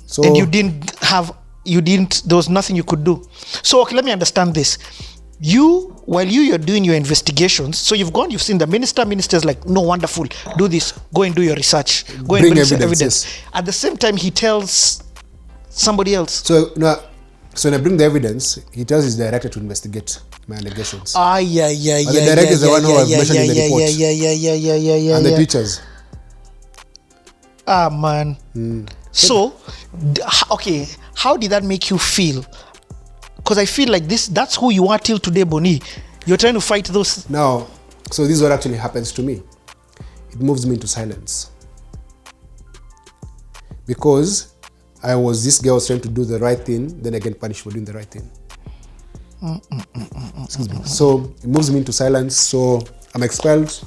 So and there was nothing you could do. So okay, let me understand this. While you're doing your investigations, so you've seen the minister's like, no, wonderful, do this, go and do your research, go and bring evidence. Yes. At the same time, he tells somebody else. So when I bring the evidence, he tells his director to investigate my allegations. Yeah. But the director is the one who I've mentioned in the report. Yeah. And the teachers. Man. So, okay, how did that make you feel? Because I feel like that's who you are till today, Boni. You're trying to fight those. Now, so this is what actually happens to me. It moves me into silence. Because this girl was trying to do the right thing, then I get punished for doing the right thing. So it moves me into silence. So I'm expelled.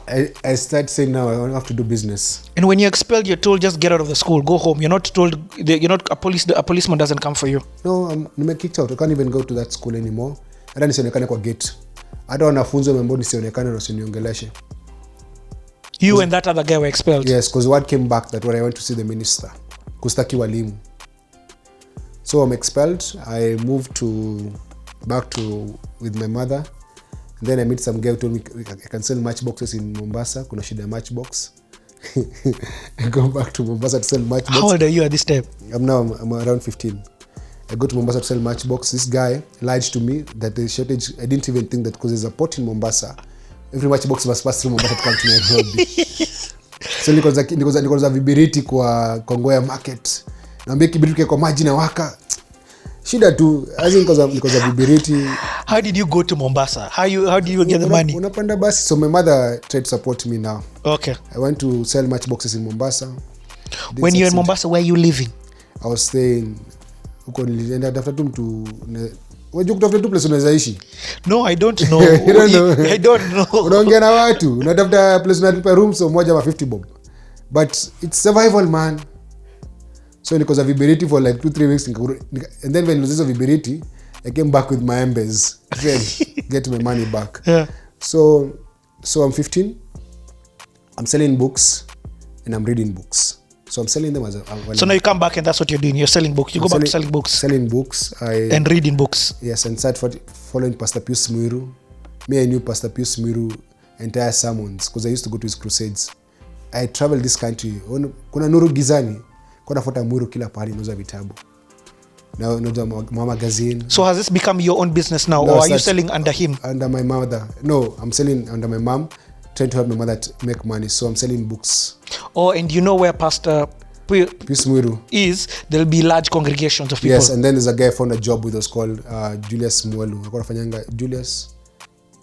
I start saying now I don't have to do business. And when you're expelled, you're told just get out of the school, go home. You're not told a policeman doesn't come for you. No, I'm kicked out. I can't even go to that school anymore. Hata nisionekane kwa gate. Hata wanafunzi ambao nisionekane na wasiniongeleshe. You and that other guy were expelled. Yes, because word came back that when I went to see the minister, kustaki walimu. So I'm expelled. I moved back with my mother. And then I met some guy who told me I can sell matchboxes in Mombasa. Kuna shida ya matchbox. I go back to Mombasa to sell matchbox. How old are you at this time? I'm around 15. I go to Mombasa to sell matchbox. This guy lied to me that the shortage, I didn't even think that because there's a port in Mombasa, every matchbox must pass through Mombasa to come to Nairobi. So nikoza vibiriti kwa Kongoya market. Naambia kibiriti kwa maji na waka. Shida tu, as in because of vibiriti. How did you go to Mombasa? How did you get the money? Unapanda basi. So my mother tried to support me now. Okay. I went to sell matchboxes in Mombasa. When you're in Mombasa, where are you living? I was staying huko nilienda tafuta tu mtu wewe kutafuta tu place unaweza ishi. No, I don't know. I don't know. Unaongea na watu, unatafuta place unalipa room so moja ma 50 bob. But it's survival, man. So because of viberiti for like 2-3 weeks and then when I lose viberiti, I came back with my embes. Get my money back. Yeah. So I'm 15. I'm selling books and I'm reading books. So I'm selling them as so now you come back and that's what you're doing. You're selling books. You go back to selling books. Selling books. And reading books. Yes, and started following Pastor Pius Mwiru. I knew Pastor Pius Mwiru entire sermons because I used to go to his crusades. I traveled this country. Kuna nuru gizani. Kuna fuata Mwiru kila pahali nauza vitabu. Now magazine. So has this become your own business now, or are you selling under him? Under my mother. No, I'm selling under my mom. Trying to help my mother to make money, so I'm selling books. Oh, and you know where Pastor Pius Mwiru is, there'll be large congregations of people. Yes, and then there's a guy found a job with us called Julius Mwelu. Akona fanyanga Julius,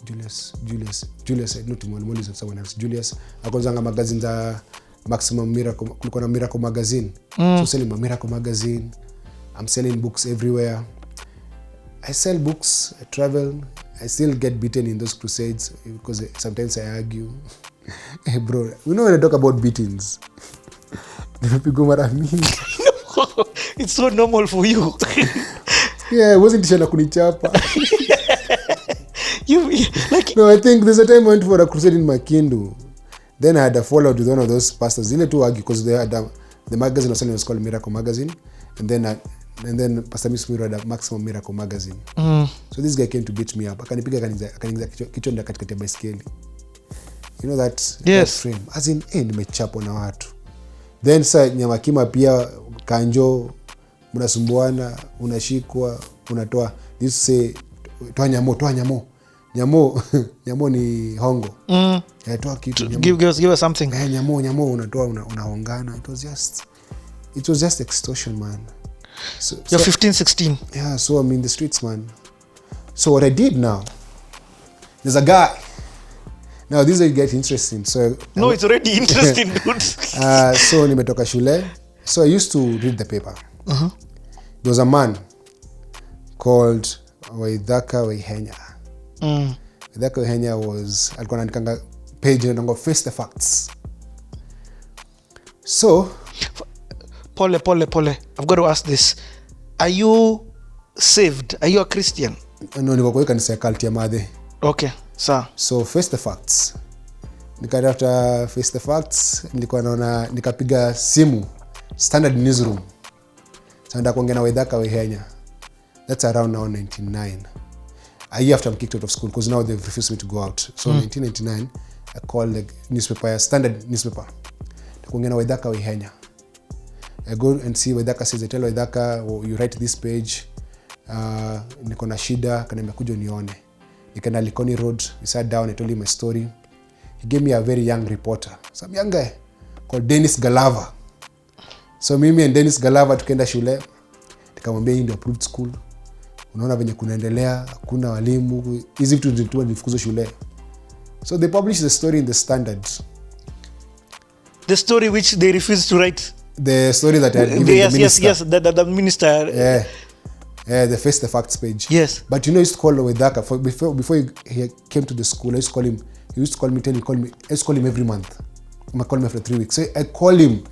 not Mwelu is someone else. Julius akonzanga magazine za Maximum Miracle, kulikuwa na Miracle magazine. So selling my Miracle magazine. I'm selling books everywhere. I sell books, I travel. I still get beaten in those crusades because sometimes I argue. Hey bro, we know when I talk about beatings. It's so normal for you. Yeah, wasn't tishana kunichapa. No, I think there's a time I went for a crusade in Makindu. Then I had a fallout with one of those pastors. They had to argue because they had the magazine was selling was called Miracle Magazine, and then Pastor Miss Miro had a Maximum Miracle magazine. So this guy came to beat me up. Akanipiga akaniingiza kichwa ndani katikati ya baiskeli. You know that, yes. That frame. As in, nimechapo na watu. Then sa Nyamakima pia kanjo, mnasumbuana, unashikwa, unatoa. This say, toa nyamo. Nyamo ni hongo. Toa kitu. Give us something. Nyamo unatoa, unahongana. It was just extortion, man. So, you're 15, 16. Yeah, so I'm in the streets, man. So what I did now, there's a guy. Now this will get interesting. So no, it's already interesting, dude. So nimetoka shule. So I used to read the paper. There was a man called Waithaka Waihenya. Waithaka Waihenya alikuwa anaandika page inaitwa Face the Facts. So Pole. I've got to ask this. Are you saved? Are you a Christian? No, niko kwa kanisa ya Kalti ya Madhe. Okay. Sawa. So face the facts. Nikatafuta face the facts, nilikuwa naona nikapiga simu Standard Newsroom. Sasa kuongea na Waithaka Wehenya. That's around now 99. A year after I'm kicked out of school because now they've refused me to go out. So 1999 I called the newspaper, Standard newspaper. Kuongea na Waithaka Wehenya. I go and see Waithaka says, I tell Waithaka, you write this page. Niko na shida, kaniambia kuja unione. Nikaenda Likoni Road, we sat down, I told him my story. He gave me a very young reporter, some young guy called Dennis Galava. So mimi and Dennis Galava tukaenda shule, nikamwambia hii ndio approved school. Unaona venye kunaendelea, hakuna walimu, hizi vitu ndio nilifukuzwa shule. So they published the story in the Standard. The story which they refused to write. The story that I had given the minister. Yes, the minister. Yeah, the face the facts page. Yes. But you know, he used to call Waithaka before he came to the school. I used to call him. He used to call me. I used to call him every month. I call him after 3 weeks. So I call him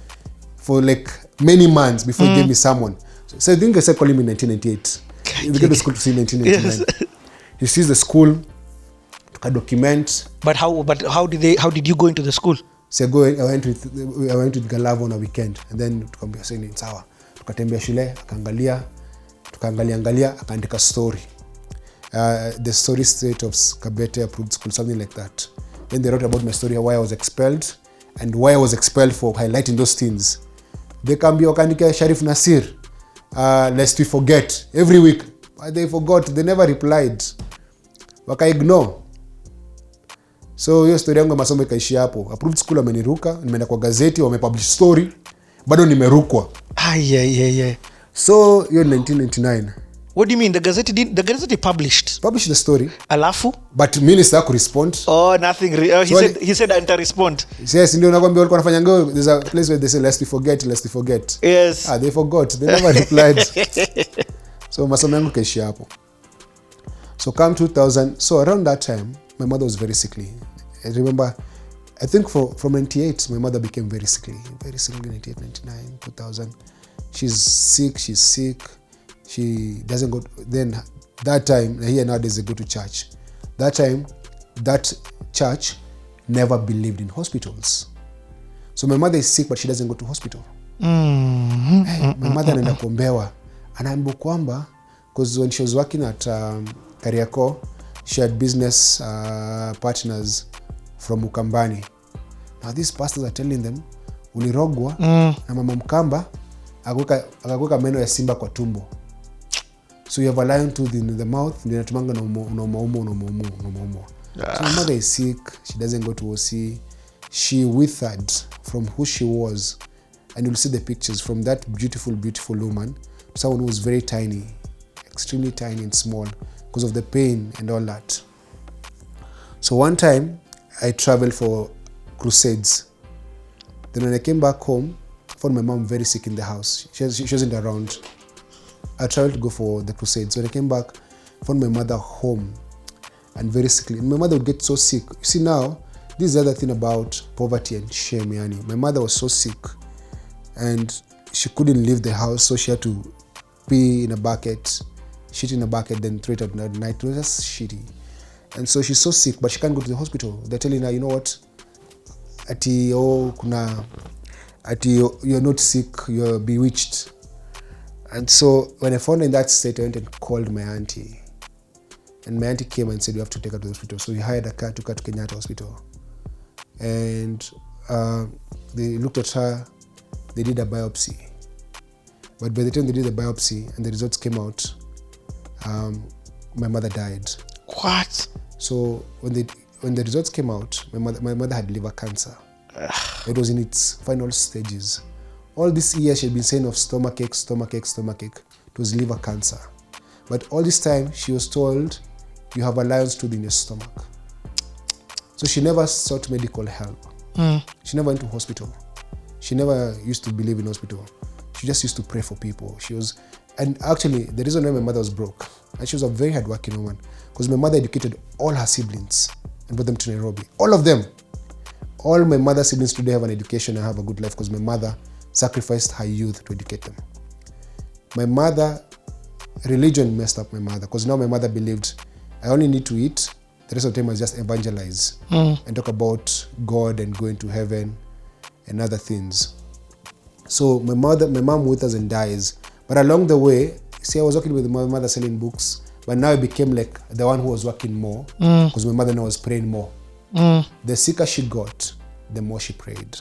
for like many months before he gave me someone. So I think I said call him in 1998. We get to school to see 1999. Yes. He sees the school. To document. But how did you go into the school? So I went with Galavo on a weekend, and then tukambia sasa ni sawa. Tukatembea shule, tukaangalia akaandika story. The story state of Kabete approved school, something like that. Then they wrote about my story, why I was expelled and why I was expelled for highlighting those things. They kambia wakaandika Sharif Nasir, lest we forget every week. But they forgot, they never replied. Waka ignore. So hiyo story yangu ya masomo ikaishia hapo. Approved school ameniruka, nimeenda kwa gazeti wamepublish story, bado nimerukwa. Yeah. So hiyo 1999. What do you mean the Gazette published the story? Alafu? But minister haku respond. Oh, nothing. He said anta respond. Yes, ndio nakwambia walikuwa wanafanya ngo, there's a place where they say lest we forget. Yes. They forgot. They never replied. So masomo yangu kaishia hapo. So come 2000, so around that time my mother was very sickly. I remember, I think from 98 my mother became very sickly 98, 99, 2000. She's sick. She doesn't go. Then that time, here nowadays they go to church. That time, that church never believed in hospitals. So my mother is sick, but she doesn't go to hospital. Hey, my mother anaenda kuombewa. Anaambiwa kwamba, because when she was working at Kariako, she had business partners from Ukambani. Now these pastors are telling them, ulirogwa na mama Mkamba akakuweka meno ya simba kwa tumbo. So you have a lion tooth in the mouth, ndio inatumanga na unaumwa. So my mother is sick, she doesn't go to OC. She withered from who she was. And you'll see the pictures from that beautiful woman to someone who was very tiny, extremely tiny and small because of the pain and all that. So one time I traveled for crusades. Then when I came back home, I found my mom very sick in the house. She wasn't around. I traveled to go for the crusades. When I came back, I found my mother home and very sickly. And my mother would get so sick. You see now, this is the other thing about poverty and shame. Yani. My mother was so sick and she couldn't leave the house, so she had to pee in a bucket, shit in a bucket, then throw it out at night. It was just shitty. And so she's so sick, but she can't go to the hospital. They're telling her, you know what? You're not sick, you're bewitched. And so when I found her in that state, I went and called my auntie. And my auntie came and said, you have to take her to the hospital. So we hired a car, took her to Kenyatta Hospital. And they looked at her, they did a biopsy. But by the time they did the biopsy and the results came out, my mother died. What? So when the results came out, my mother had liver cancer. It was in its final stages. All this year she had been saying of stomachache. It was liver cancer. But all this time she was told, you have a lion's tooth in your stomach. So she never sought medical help. She never went to hospital. She never used to believe in hospital. She just used to pray for people. And actually the reason why my mother was broke, and she was a very hardworking woman, because my mother educated all her siblings and brought them to Nairobi. All of them. All my mother's siblings today have an education and have a good life because my mother sacrificed her youth to educate them. My mother, religion messed up my mother because now my mother believed I only need to eat, the rest of the time was just evangelize and talk about God and going to heaven and other things. So my mom with us and dies. But along the way, see, I was working with my mother selling books, but now I became like the one who was working more because my mother now was praying more. The sicker she got, the more she prayed.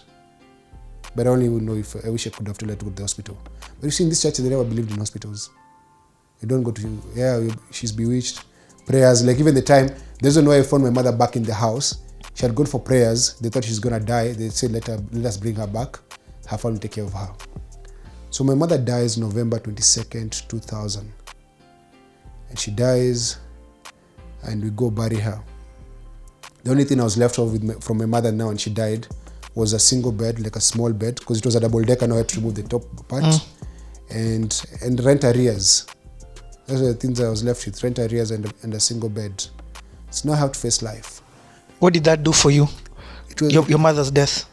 But I only would know if I wish I could have told her to go to the hospital. But you see, in this church, they never believed in hospitals. You don't go to, she's bewitched. Prayers, like even the time, there's no way I found my mother back in the house. She had gone for prayers. They thought she's going to die. They said, let us bring her back. Her family will take care of her. So my mother dies November 22nd, 2000. And she dies, and we go bury her. The only thing I was left with from my mother now, and she died, was a single bed, like a small bed, because it was a double decker. Now I had to remove the top part, and rent arrears. Those are the things I was left with: rent arrears and a single bed. So now I have to face life. What did that do for you? It was your mother's death.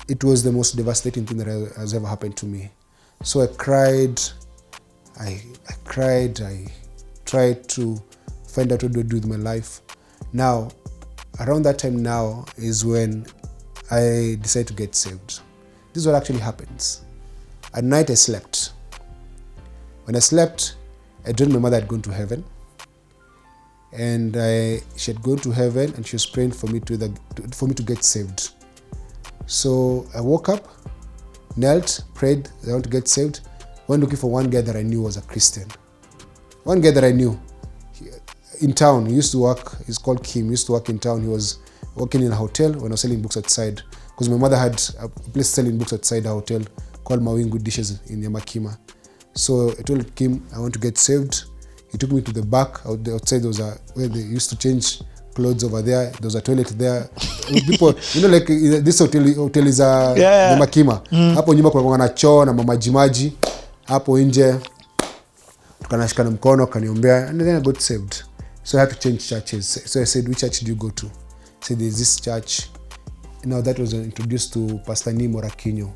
It was the most devastating thing that has ever happened to me. So I cried. I cried. I tried to find out what to do with my life. Now, around that time now is when I decided to get saved. This is what actually happens. At night I slept. When I slept, I dreamed my mother had gone to heaven. And she had gone to heaven and she was praying for me to get saved. So I woke up, knelt, prayed, I want to get saved. Went looking for one guy that I knew was a Christian. One guy that I knew in town, he used to work, he's called Kim, he used to work in town. He was working in a hotel when I was selling books outside. Because my mother had a place selling books outside a hotel called Mawingu Dishes in Yamakima. So I told Kim, I want to get saved. He took me to the back. Outside there was where they used to change clothes over there. There was a toilet there. People, like this hotel is Yamakima. Hapo nyuma kuna na choo na mamajimaji. Hapo nje tukanashikana mkono kaniombea, and then I got saved. So I had to change churches. So I said, which church do you go to? I said, there's this church. Now that was introduced to Pastor Nimo Rakinyo.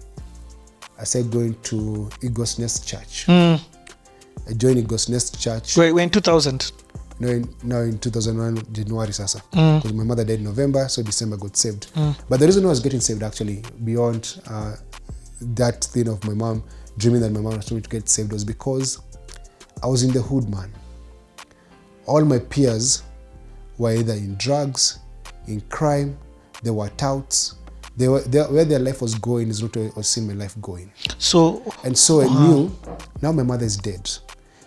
I started going to Eagle's Nest Church. I joined Eagle's Nest Church. We're in 2000? No, in 2001, January sasa. Because my mother died in November, so December got saved. But the reason I was getting saved actually, beyond that thing of my mom, dreaming that my mom was going to get saved, was because I was in the hood, man. All my peers were either in drugs, in crime, they were touts. Where their life was going is not where I was seeing my life going. So I knew, now my mother is dead.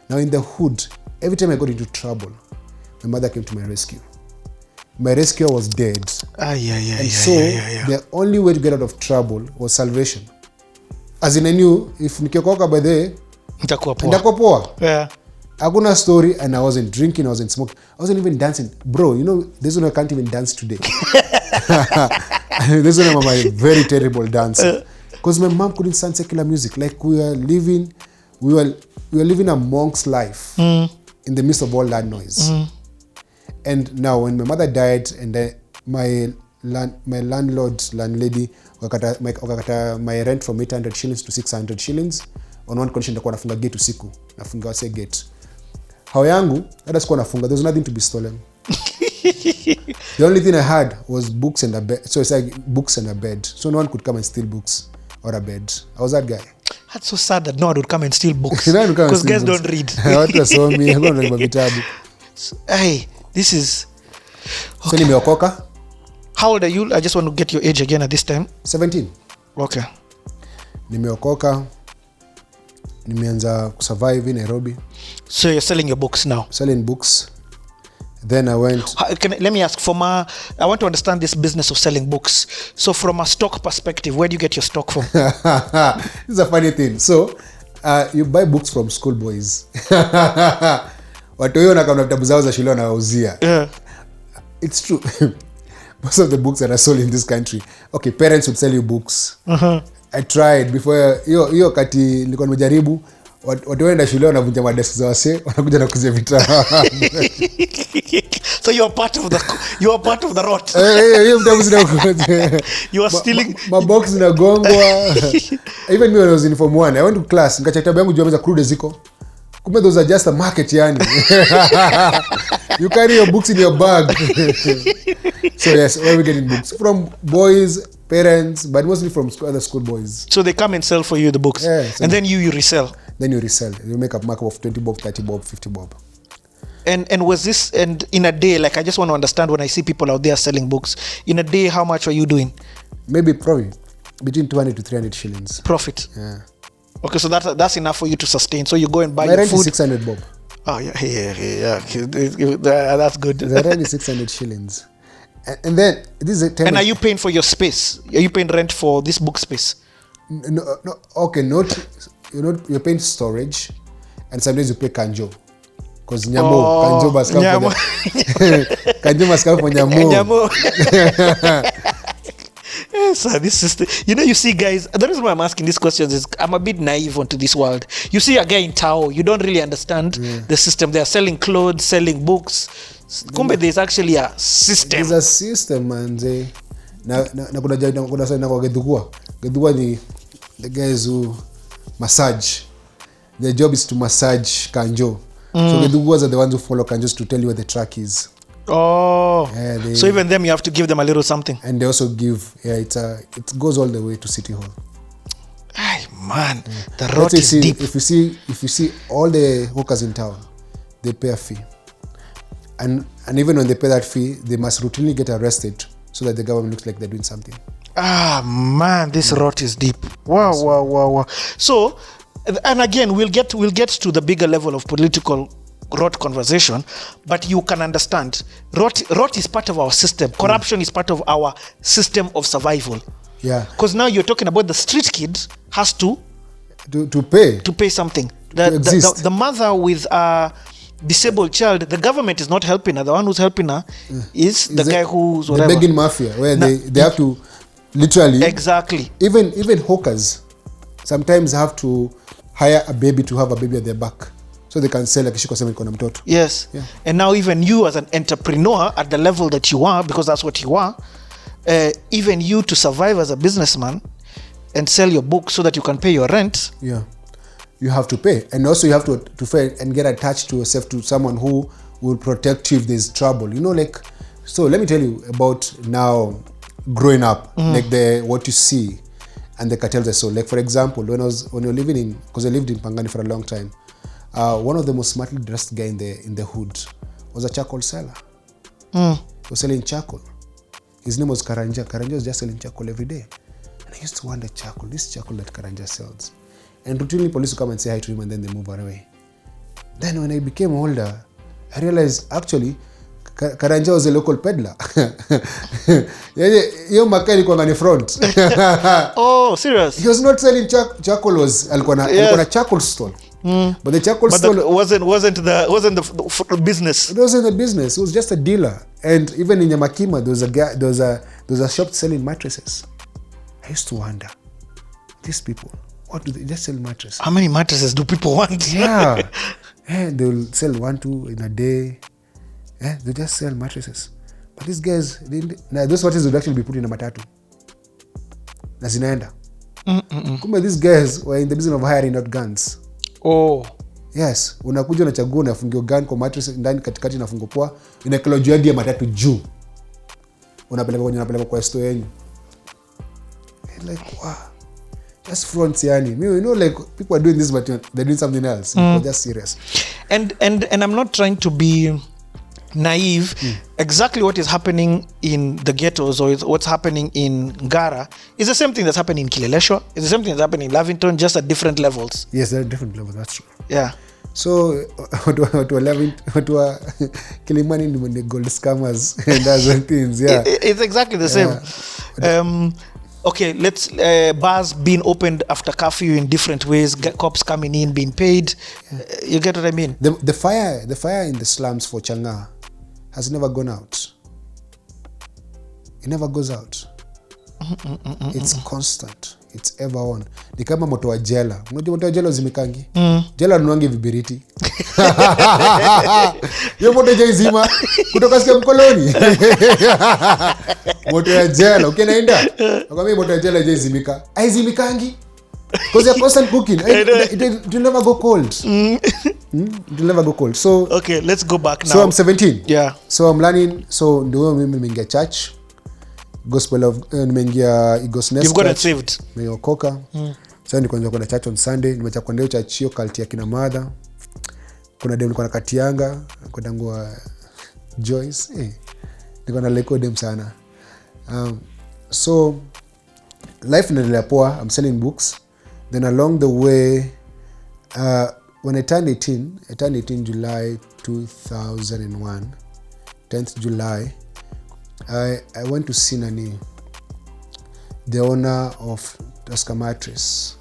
Now in the hood, every time I got into trouble, my mother came to my rescue. My rescuer was dead. The only way to get out of trouble was salvation. As in I knew, if nikiokoka by the way, nitakuwa poa. Yeah. Hakuna story, and I wasn't drinking, I wasn't smoking, I wasn't even dancing. Bro, this one I can't even dance today. This one I'm a very terrible dancer. Because my mom couldn't stand secular music. Like we were living a monk's life in the midst of all that noise. And now when my mother died, and my landlady wakata my rent from 800 shillings to 600 shillings on one condition, nitakuwa nafunga gate usiku, nafunga wase gate. Hao yangu hata sikuwa nafunga, there was nothing to be stolen. The only thing I had was books and a bed. So it's like books and a bed. So no one could come and steal books or a bed. I was that guy. That's so sad that no one would come and steal books. Because guys don't read. Hey, this is... Okay. So nimeokoka. How old are you? I just want to get your age again at this time. 17. Okay. Nimeokoka. Nimeanza kusurvive in Nairobi. So you're selling your books now? Selling books. Then I went... Let me ask, I want to understand this business of selling books. So from a stock perspective, where do you get your stock from? This is a funny thing. So, you buy books from school boys. Watu hiyo na vitabu zao za shule wanauzia. Yeah. It's true. Most of the books that are sold in this country, okay, parents would sell you books. I tried before, hiyo kati nilikuwa nimejaribu, watu waenda shule wanavunja madesk za wase, wanakuja na kuzia vitabu. So you are part of the rot. Hiyo vitabu zinakuja. You are stealing. Mabox zinagongwa. Even me when I was in Form 1, I went to class, nikachukua kitabu yangu juu ya meza, crude ziko. Kumbe those are just a market yani. You carry your books in your bag. So yes, where are we getting books? From boys, parents, but mostly from other school boys. So they come and sell for you the books. Yeah, so and then you resell. Then you resell. You make a markup of 20 bob, 30 bob, 50 bob. And was this, and in a day, like I just want to understand when I see people out there selling books, in a day, how much are you doing? Maybe probably between 200 to 300 shillings. Profit. Yeah. Okay, so that's enough for you to sustain. So you go and buy My your rent food. is 600 bob. Oh yeah. That's good. The rent is 600 shillings. And then this is a time. And are you paying for your space? Are you paying rent for this book space? No, okay, you're paying storage, and sometimes you pay kanjo. Because kanjo must come for kanjo must come for nyamo. So this is you see guys, the reason why I'm asking these questions is I'm a bit naive onto this world. You see a guy in Tao, you don't really understand the system. They are selling clothes, selling books. Kumbe there's actually a system. There's a system, man. Kuna sana kwa gedugua. Gedugua ni the guys who massage. Their job is to massage kanjo. So geduguas are the ones who follow kanjos to tell you where the track is. Oh, yeah, so even them you have to give them a little something. And they also give, it goes all the way to City Hall. Ay man, the rot is deep. If you see all the hawkers in town, they pay a fee, and even when they pay that fee, they must routinely get arrested so that the government looks like they're doing something. Ah man, this rot is deep. Wow. So, and again, we'll get to the bigger level of political rot conversation, but you can understand rot is part of our system. Corruption is part of our system of survival. Yeah, because now you're talking about the street kid has to pay something. The mother with a disabled child, the government is not helping her. The one who's helping her is the guy who's whatever. The begging mafia, where they have to literally, exactly, even hawkers sometimes have to hire a baby to have a baby at their back so they can sell like shiko sema iko na mtoto. Yes. Yeah. And now even you as an entrepreneur at the level that you are, because that's what you are, even you to survive as a businessman and sell your book so that you can pay your rent. Yeah, you have to pay, and also you have to pay and get attached to yourself to someone who will protect you if there's trouble. So let me tell you about now growing up, like what you see and the cartels I saw. Like for example, when you're living in, because I lived in Pangani for a long time, one of the most smartly dressed guy in the hood was a charcoal seller. He was selling charcoal. His name was Karanja. Karanja was just selling charcoal every day. And I used to wonder, this charcoal that Karanja sells. And routinely police would come and say hi to him and then they move away. Then when I became older, I realized actually Karanja was a local peddler. Yo makani kwa ngani front. Oh, serious? He was not selling charcoal, alikuwa na charcoal stall. But the charcoal stall wasn't the business. It wasn't the business. It was just a dealer. And even in Yamakima, there was a shop selling mattresses. I used to wonder, these people, what do they just sell mattresses? How many mattresses do people want? Yeah. They will sell 1-2 in a day. They just sell mattresses. But these guys, those mattresses would actually be put in a matatu. Na zinaenda. Kumbe these guys were in the business of hiring not guns. Oh. Yes, unakuja unachagua unafungia gun kwa mattress ndani katikati inafungo poa, inakelo juu hadi ya matatu juu. Unapeleka kwa store yenu. Like wow. Just fronts yani. Like people are doing this but they're doing something else. They're just serious. And I'm not trying to be naive. Exactly what is happening in the ghettos or what's happening in Ngara is the same thing that's happening in Kileleshwa. It's the same thing that's happening in Lavington, just at different levels. Yes, there are different levels. That's true. Yeah. So watu wa Kilimani ni the gold scammers and other things. Yeah. It's exactly the same. Okay, let's bars being opened after curfew in different ways, cops coming in, being paid. You get what I mean? The fire in the slums for Chang'aa has never gone out. It never goes out. It's constant. It's ever on. Ni kama moto wa jela. Unajua moto wa jela uzimekangi? Jela nuangi vibiriti. Yo moto jaizima kutoka sikia mkoloni. Moto ya jela ukienda nakwambia moto ya jela jaizimika. Aizimikangi. because you're constant cooking. It will never go cold. It will never go cold. So Okay, let's go back now. so I'm 17. Yeah. So I'm learning. So ndio mimi nimeingia church, gospel of nimeingia Eagles Nest. You've gotten saved. Nimeokoka. Sasa nilikuwa kwenda church on Sunday, nimeacha kwenda hiyo church hiyo cult ya kina mother. Kuna dem nilikuwa nakatianga, kwenda ngua Joyce. Nilikuwa na like dem sana. So life inaendelea poa. I'm selling books. Then along the way, when I turned 18 July 2001, 10th July, I went to see Nani, the owner of Tosca Mattress.